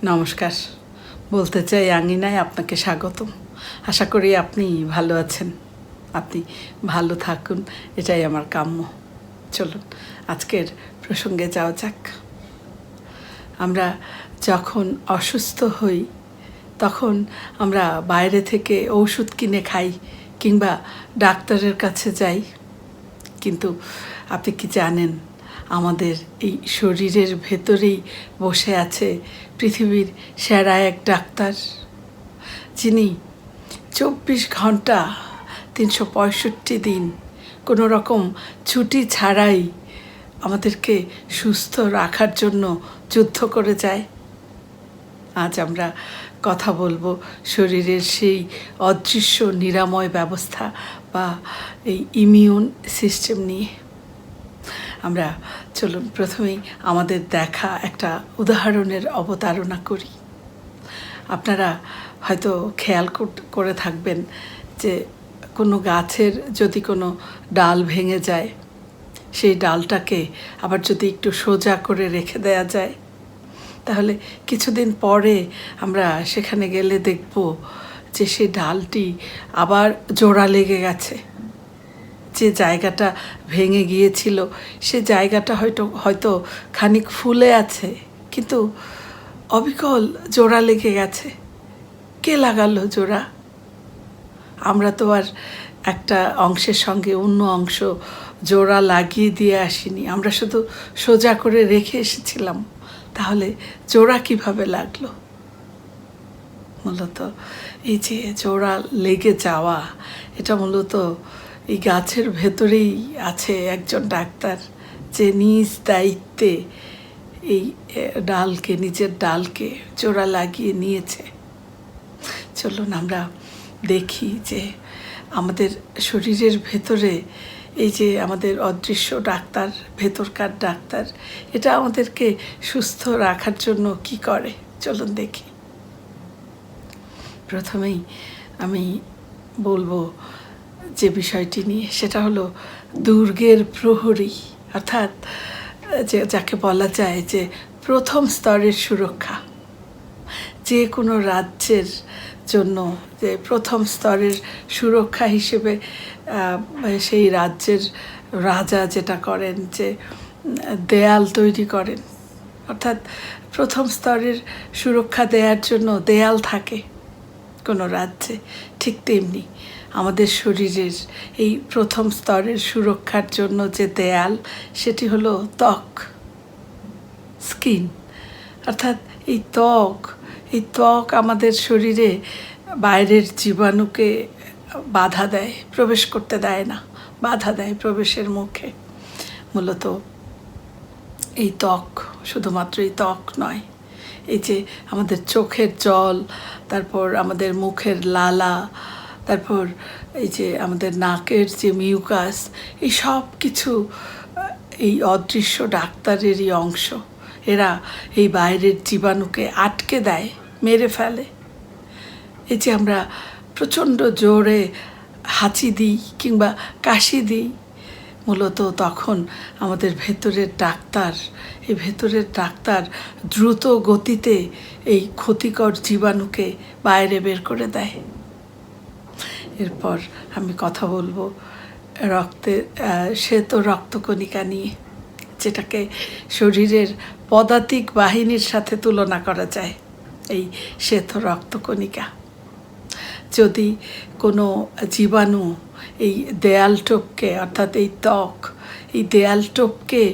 নমস্কার। বলতে চাই আঙিনায় আপনাকে স্বাগতম। আশা করি আপনি ভালো আছেন, আপনি ভালো থাকুন, এটাই আমার কাম্য। চলুন আজকের প্রসঙ্গে যাওয়া যাক। আমরা যখন অসুস্থ হই তখন আমরা বাইরে থেকে ওষুধ কিনে খাই কিংবা ডাক্তারের কাছে যাই, কিন্তু আপনি কি জানেন আমাদের এই শরীরের ভেতরেই বসে আছে পৃথিবীর সেরা এক ডাক্তার, যিনি 24 ঘন্টা 365 দিন কোনো রকম ছুটি ছাড়াই আমাদেরকে সুস্থ রাখার জন্য যুদ্ধ করে যায়। আজ আমরা কথা বলবো শরীরের সেই অদৃশ্য নিরাময় ব্যবস্থা বা এই ইমিউন সিস্টেম নিয়ে। আমরা চলুন প্রথমেই আমাদের দেখা একটা উদাহরণের অবতারণা করি। আপনারা হয়তো খেয়াল করে থাকবেন যে কোনো গাছের যদি কোনো ডাল ভেঙে যায়, সেই ডালটাকে আবার যদি একটু সোজা করে রেখে দেওয়া যায়, তাহলে কিছুদিন পরে আমরা সেখানে গেলে দেখব যে সেই ডালটি আবার জোড়া লেগে গেছে। যে জায়গাটা ভেঙে গিয়েছিল সে জায়গাটা হয়তো খানিক ফুলে আছে, কিন্তু অবিকল জোড়া লেগে গেছে। কে লাগালো জোড়া? আমরা তো আর একটা অংশের সঙ্গে অন্য অংশ জোড়া লাগিয়ে দিয়ে আসিনি, আমরা শুধু সোজা করে রেখে এসেছিলাম। তাহলে জোড়া কিভাবে লাগলো? মূলত এই যে জোড়া লেগে যাওয়া, এটা মূলত এই গাছের ভেতরেই আছে একজন ডাক্তার, যে নিজ দায়িত্বে এই নিজের ডালকে জোড়া লাগিয়ে নিয়েছে। চলুন আমরা দেখি যে আমাদের শরীরের ভেতরে এই যে আমাদের অদৃশ্য ডাক্তার, ভেতরকার ডাক্তার, এটা আমাদেরকে সুস্থ রাখার জন্য কি করে। চলুন দেখি। প্রথমেই আমি বলবো যে বিষয়টি নিয়ে, সেটা হলো দুর্গের প্রহরী, অর্থাৎ যাকে বলা যায় যে প্রথম স্তরের সুরক্ষা। যে কোনো রাজ্যের জন্য যে প্রথম স্তরের সুরক্ষা হিসেবে সেই রাজ্যের রাজা যেটা করেন, যে দেয়াল তৈরি করেন, অর্থাৎ প্রথম স্তরের সুরক্ষা দেওয়ার জন্য দেয়াল থাকে কোনো রাজ্যে। ঠিক তেমনি আমাদের শরীরের এই প্রথম স্তরের সুরক্ষার জন্য যে দেয়াল, সেটি হলো ত্বক, স্কিন। অর্থাৎ এই ত্বক আমাদের শরীরে বাইরের জীবাণুকে বাধা দেয়, প্রবেশ করতে দেয় না, বাধা দেয় প্রবেশের মুখে। মূলত এই ত্বক, শুধুমাত্র এই ত্বক নয়, এই যে আমাদের চোখের জল, তারপর আমাদের মুখের লালা, তারপর এই যে আমাদের নাকের যে মিউকাস, এই সব কিছু এই অদৃশ্য ডাক্তারেরই অংশ। এরা এই বাইরের জীবাণুকে আটকে দেয়, মেরে ফেলে। এই যে আমরা প্রচণ্ড জোরে হাঁচি দিই কিংবা কাশি দিই, মূলত তখন আমাদের ভেতরের ডাক্তার দ্রুত গতিতে এই ক্ষতিকর জীবাণুকে বাইরে বের করে দেয়। এরপর আমি কথা বলবো শ্বেত রক্তকণিকা নিয়ে, যেটাকে শরীরের পদাতিক বাহিনীর সাথে তুলনা করা যায়। এই শ্বেত রক্তকণিকা, যদি কোনো জীবাণু এই দেয়াল টপকে, অর্থাৎ এই ত্বক, এই দেয়াল টপকে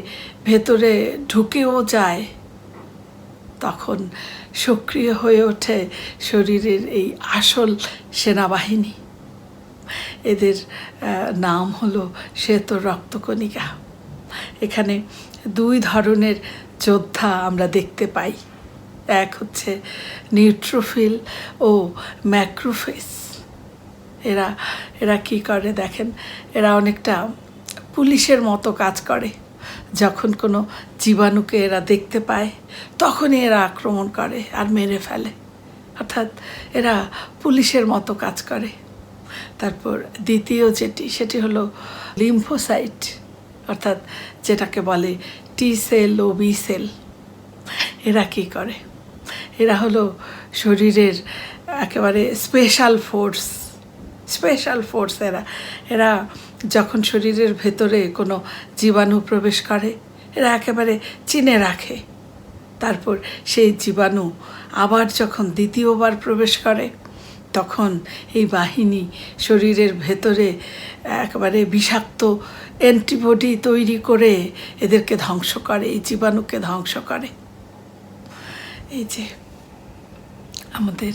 ভেতরে ঢুকেও যায়, তখন সক্রিয় হয়ে ওঠে শরীরের এই আসল সেনাবাহিনী। এদের নাম হলো শ্বেত রক্তকণিকা। এখানে দুই ধরনের যোদ্ধা আমরা দেখতে পাই। এক হচ্ছে নিউট্রোফিল ও ম্যাক্রোফেজ। এরা কি করে দেখেন, এরা অনেকটা পুলিশের মতো কাজ করে। যখন কোনো জীবাণুকে এরা দেখতে পায়, তখনই এরা আক্রমণ করে আর মেরে ফেলে। অর্থাৎ এরা পুলিশের মতো কাজ করে। তারপর দ্বিতীয় সেটি হলো লিম্ফোসাইট, অর্থাৎ যেটাকে বলে টি সেল ও বি সেল। এরা কী করে? এরা হলো শরীরের একেবারে স্পেশাল ফোর্স। এরা যখন শরীরের ভেতরে কোনো জীবাণু প্রবেশ করে, এরা একেবারে চিনে রাখে। তারপর সেই জীবাণু আবার যখন দ্বিতীয়বার প্রবেশ করে, তখন এই বাহিনী শরীরের ভেতরে একেবারে বিষাক্ত অ্যান্টিবডি তৈরি করে এদেরকে ধ্বংস করে, এই জীবাণুকে ধ্বংস করে। এই যে আমাদের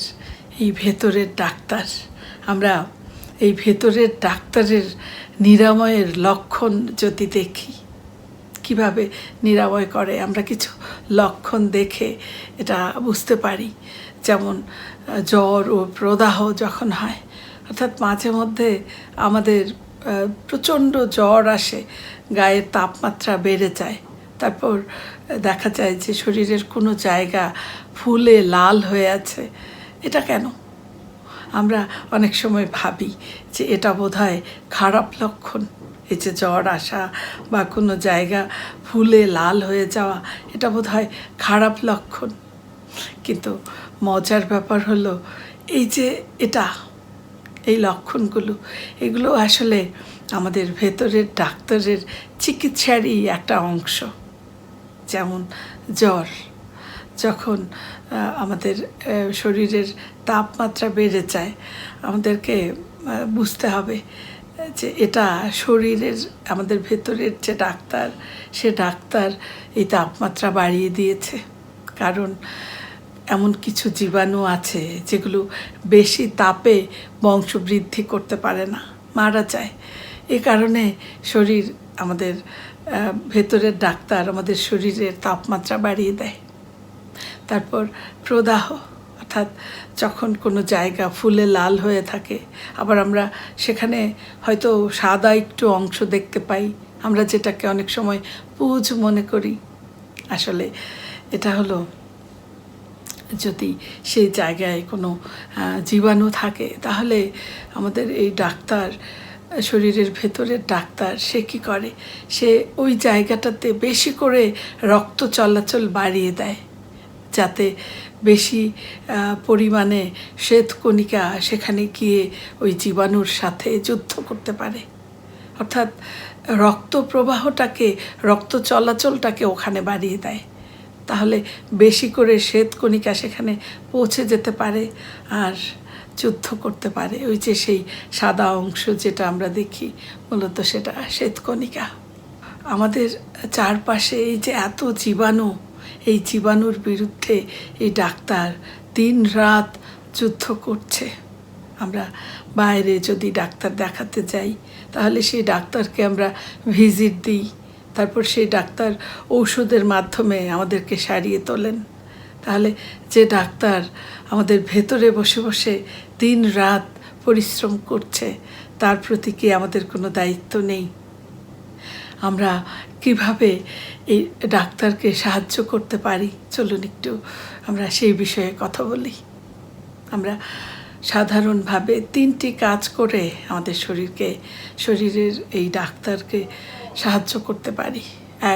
এই ভেতরের ডাক্তার, আমরা এই ভেতরের ডাক্তারের নিরাময়ের লক্ষণ যদি দেখি, কিভাবে নিরাময় করে, আমরা কিছু লক্ষণ দেখে এটা বুঝতে পারি। যেমন জ্বর ও প্রদাহ যখন হয়, অর্থাৎ মাঝে মধ্যে আমাদের প্রচণ্ড জ্বর আসে, গায়ের তাপমাত্রা বেড়ে যায়, তারপর দেখা যায় যে শরীরের কোনো জায়গা ফুলে লাল হয়ে আছে। এটা কেন? আমরা অনেক সময় ভাবি যে এটা বোধহয় খারাপ লক্ষণ। এই যে জ্বর আসা বা কোনো জায়গা ফুলে লাল হয়ে যাওয়া, এটা বোধহয় খারাপ লক্ষণ। কিন্তু মজার ব্যাপার হলো এই যে এই লক্ষণগুলো, এগুলো আসলে আমাদের ভেতরের ডাক্তারের চিকিৎসারই একটা অংশ। যেমন জ্বর, যখন আমাদের শরীরের তাপমাত্রা বেড়ে যায়, আমাদেরকে বুঝতে হবে যে এটা শরীরের, আমাদের ভেতরের যে ডাক্তার, সে ডাক্তার এই তাপমাত্রা বাড়িয়ে দিয়েছে। কারণ এমন কিছু জীবাণু আছে যেগুলো বেশি তাপে বংশবৃদ্ধি করতে পারে না, মারা যায়। এ কারণে শরীর, আমাদের ভেতরের ডাক্তার আমাদের শরীরের তাপমাত্রা বাড়িয়ে দেয়। তারপর প্রদাহ, অর্থাৎ যখন কোনো জায়গা ফুলে লাল হয়ে থাকে, আবার আমরা সেখানে হয়তো সাদা একটু অংশ দেখতে পাই, আমরা যেটাকে অনেক সময় পুঁজ মনে করি। আসলে এটা হলো, যদি সেই জায়গায় কোনো জীবাণু থাকে, তাহলে আমাদের এই ডাক্তার, শরীরের ভেতরের ডাক্তার, সে কী করে, সে ওই জায়গাটাতে বেশি করে রক্ত চলাচল বাড়িয়ে দেয়, যাতে বেশি পরিমাণে শ্বেতকণিকা সেখানে গিয়ে ওই জীবাণুর সাথে যুদ্ধ করতে পারে। অর্থাৎ রক্ত প্রবাহটাকে, রক্ত চলাচলটাকে ওখানে বাড়িয়ে দেয়। তাহলে বেশি করে শ্বেতকণিকা সেখানে পৌঁছে যেতে পারে আর যুদ্ধ করতে পারে। ওই যে সেই সাদা অংশ যেটা আমরা দেখি, মূলত সেটা শ্বেতকণিকা। আমাদের চারপাশে এই যে এত জীবাণু, এই জীবাণুর বিরুদ্ধে এই ডাক্তার দিন রাত যুদ্ধ করছে। আমরা বাইরে যদি ডাক্তার দেখাতে যাই, তাহলে সেই ডাক্তারকে আমরা ভিজিট দিই, তারপর সেই ডাক্তার ঔষধের মাধ্যমে আমাদেরকে সারিয়ে তোলেন। তাহলে যে ডাক্তার আমাদের ভেতরে বসে বসে দিন রাত পরিশ্রম করছে, তার প্রতি কি আমাদের কোনো দায়িত্ব নেই? আমরা কিভাবে এই ডাক্তারকে সাহায্য করতে পারি, চলুন একটু আমরা সেই বিষয়ে কথা বলি। আমরা সাধারণভাবে 3টি কাজ করে আমাদের শরীরের এই ডাক্তারকে সাহায্য করতে পারি।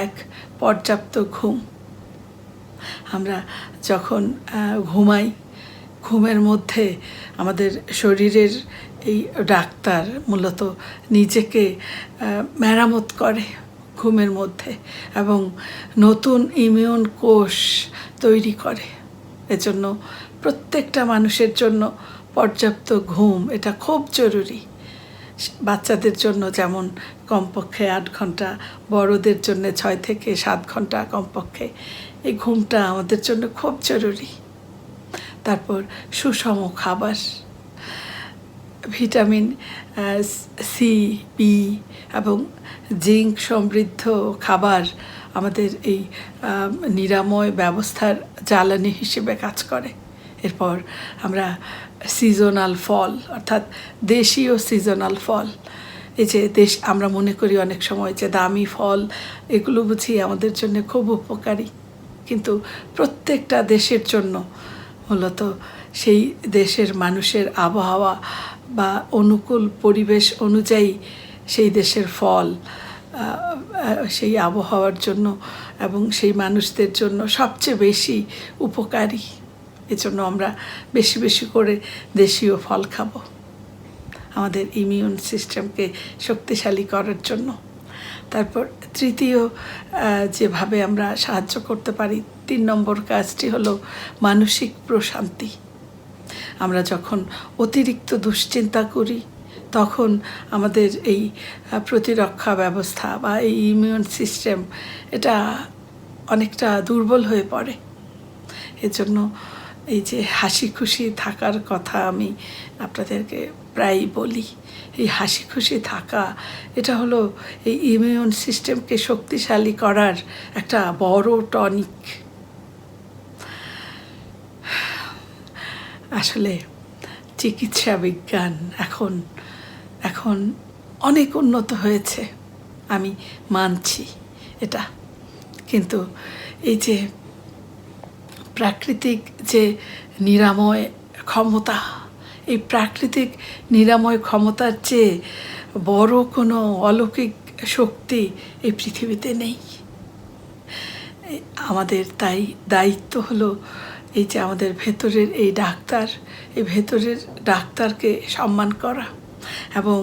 1, পর্যাপ্ত ঘুম। আমরা যখন ঘুমাই, ঘুমের মধ্যে আমাদের শরীরের এই ডাক্তার মূলত নিজেকে মেরামত করে ঘুমের মধ্যে, এবং নতুন ইমিউন কোষ তৈরি করে। এজন্য প্রত্যেকটা মানুষের জন্য পর্যাপ্ত ঘুম এটা খুব জরুরি। বাচ্চাদের জন্য যেমন কমপক্ষে 8 ঘন্টা, বড়দের জন্য 6 থেকে 7 ঘন্টা কমপক্ষে এই ঘুমটা আমাদের জন্য খুব জরুরি। তারপর সুষম খাবার, ভিটামিন সি, বি এবং জিঙ্ক সমৃদ্ধ খাবার আমাদের এই নিরাময় ব্যবস্থার জ্বালানি হিসেবে কাজ করে। এরপর আমরা সিজনাল ফল, অর্থাৎ দেশীয় সিজনাল ফল, এই যে আমরা মনে করি অনেক সময় যে দামি ফল, এগুলো বুঝি আমাদের জন্য খুব উপকারী, কিন্তু প্রত্যেকটা দেশের জন্য মূলত সেই দেশের মানুষের আবহাওয়া বা অনুকূল পরিবেশ অনুযায়ী সেই দেশের ফল সেই আবহাওয়ার জন্য এবং সেই মানুষদের জন্য সবচেয়ে বেশি উপকারী। এজন্য আমরা বেশি বেশি করে দেশীয় ফল খাবো আমাদের ইমিউন সিস্টেমকে শক্তিশালী করার জন্য। তারপর তৃতীয় যেভাবে আমরা সাহায্য করতে পারি, 3 নম্বর কাজটি হলো মানসিক প্রশান্তি। আমরা যখন অতিরিক্ত দুশ্চিন্তা করি তখন আমাদের এই প্রতিরক্ষা ব্যবস্থা বা এই ইমিউন সিস্টেম এটা অনেকটা দুর্বল হয়ে পড়ে। এজন্য এই যে হাসি খুশি থাকার কথা আমি আপনাদেরকে প্রায়ই বলি, এই হাসি খুশি থাকা এটা হলো এই ইমিউন সিস্টেমকে শক্তিশালী করার একটা বড় টনিক। আসলে চিকিৎসা বিজ্ঞান এখন অনেক উন্নত হয়েছে, আমি মানছি এটা, কিন্তু এই যে প্রাকৃতিক যে নিরাময় ক্ষমতা, এই প্রাকৃতিক নিরাময় ক্ষমতার চেয়ে বড় কোনো অলৌকিক শক্তি এই পৃথিবীতে নেই। আমাদের তাই দায়িত্ব হলো এই যে আমাদের ভেতরের এই ডাক্তার, এই ভেতরের ডাক্তারকে সম্মান করা এবং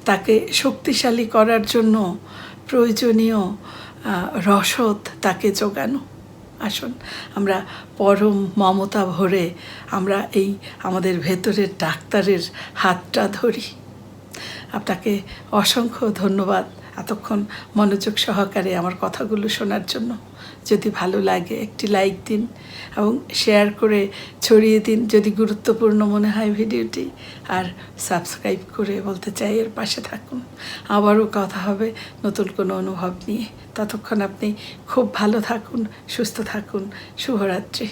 তাকে শক্তিশালী করার জন্য প্রয়োজনীয় রসদ তাকে জোগানো। আসুন আমরা পরম মমতা ভরে আমরা এই আমাদের ভেতরের ডাক্তারের হাতটা ধরি। আপনাকে অসংখ্য ধন্যবাদ এতক্ষণ মনোযোগ সহকারে আমার কথাগুলো শোনার জন্য। যদি ভালো লাগে একটি লাইক দিন এবং শেয়ার করে ছড়িয়ে দিন যদি গুরুত্বপূর্ণ মনে হয় ভিডিওটি, আর সাবস্ক্রাইব করে বলতে চাই এর পাশে থাকুন। আবারও কথা হবে নতুন কোনো অনুভব নিয়ে। ততক্ষণ আপনি খুব ভালো থাকুন, সুস্থ থাকুন। শুভরাত্রি।